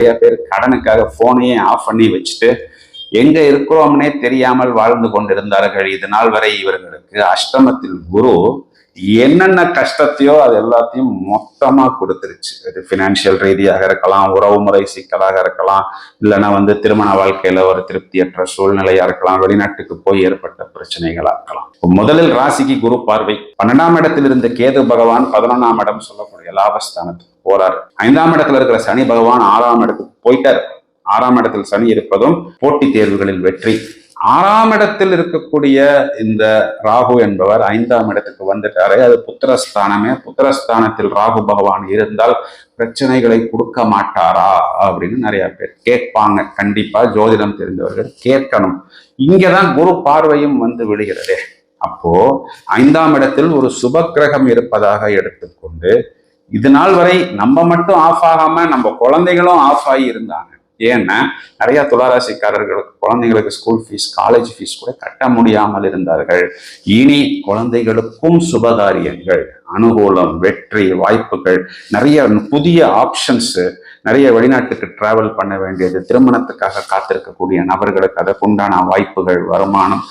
நிறைய பேர் கடனுக்காக போனையே ஆஃப் பண்ணி வச்சுட்டு எங்க இருக்கிறோம்னே தெரியாமல் வாழ்ந்து கொண்டிருந்தார்கள். இது நாள் வரை இவர்களுக்கு அஷ்டமத்தில் குரு என்னென்ன கஷ்டத்தையோ அது எல்லாத்தையும் மொத்தமா கொடுத்துருச்சு. அது பினான்சியல் ரீதியாக இருக்கலாம், உறவுமுறை சிக்கலாக இருக்கலாம், இல்லைன்னா திருமண வாழ்க்கையில ஒரு திருப்தியற்ற சூழ்நிலையா இருக்கலாம், வெளிநாட்டுக்கு போய் ஏற்பட்ட பிரச்சனைகளா இருக்கலாம். முதலில் ராசிக்கு குரு பார்வை. 12ஆம் இடத்தில் இருந்த கேது பகவான் 11ஆம் இடம் சொல்லக்கூடிய லாபஸ்தானத்துக்கு போறாரு. 5ஆம் இடத்துல இருக்கிற சனி பகவான் 6ஆம் இடத்துக்கு போயிட்டாரு. 6ஆம் இடத்தில் சனி இருப்பதும் போட்டி தேர்வுகளில் வெற்றி. 6ஆம் இடத்தில் இருக்கக்கூடிய இந்த ராகு என்பவர் 5ஆம் இடத்துக்கு வந்துட்டாரு. அது புத்திரஸ்தானமே. புத்திரஸ்தானத்தில் ராகு பகவான் இருந்தால் பிரச்சனைகளை கொடுக்க மாட்டாரா அப்படின்னு நிறைய பேர் கேட்பாங்க. கண்டிப்பா ஜோதிடம் தெரிந்தவர்கள் கேட்கணும். இங்கதான் குரு பார்வையும் விழுகிறது. அப்போ 5ஆம் இடத்தில் ஒரு சுப கிரகம் இருப்பதாக எடுத்துக்கொண்டு இது நாள் வரை நம்ம மட்டும் ஆஃப் ஆகாம நம்ம குழந்தைகளும் ஆஃப் ஆகி இருந்தாங்க. ஏன்னா நிறைய துளாராசிக்காரர்களுக்கு குழந்தைங்களுக்கு ஸ்கூல் ஃபீஸ், காலேஜ் ஃபீஸ் கூட கட்ட முடியாமல் இருந்தார்கள். இனி குழந்தைகளுக்கும் சுபகாரியங்கள், அனுகூலம், வெற்றி, வாய்ப்புகள், நிறைய புதிய ஆப்ஷன்ஸ், நிறைய வெளிநாட்டுக்கு டிராவல் பண்ண வேண்டியது, திருமணத்துக்காக காத்திருக்கக்கூடிய நபர்களுக்கு அதற்குண்டான வாய்ப்புகள், வருமானம்